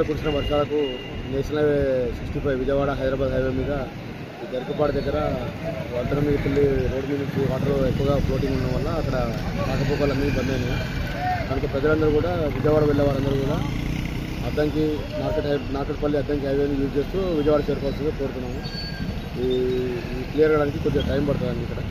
ఇటీవల కురిసిన వర్షాలకు national highway 65 Vijayawada Hyderabad highway మీద గరికపాడు దగ్గర వంతెన మీదకి వెళ్ళి రోడ్డు మీద నుంచి వాటర్ ఎక్కువగా ఫ్లోటింగ్ ఉండడం వల్ల అక్కడ రాకపోకలన్నీ బంద్ అయినాయి. కనుక ప్రజలందరూ కూడా విజయవాడ వెళ్ళే వారందరూ కూడా అద్దంకి నార్కట్పల్లి అద్దంకి హైవేని యూజ్ చేస్తూ విజయవాడ చేరుకోవాల్సిందిగా కోరుతున్నాము. ఈ క్లియర్ అవ్వడానికి కొద్దిగా టైం పడుతుందండి ఇక్కడ.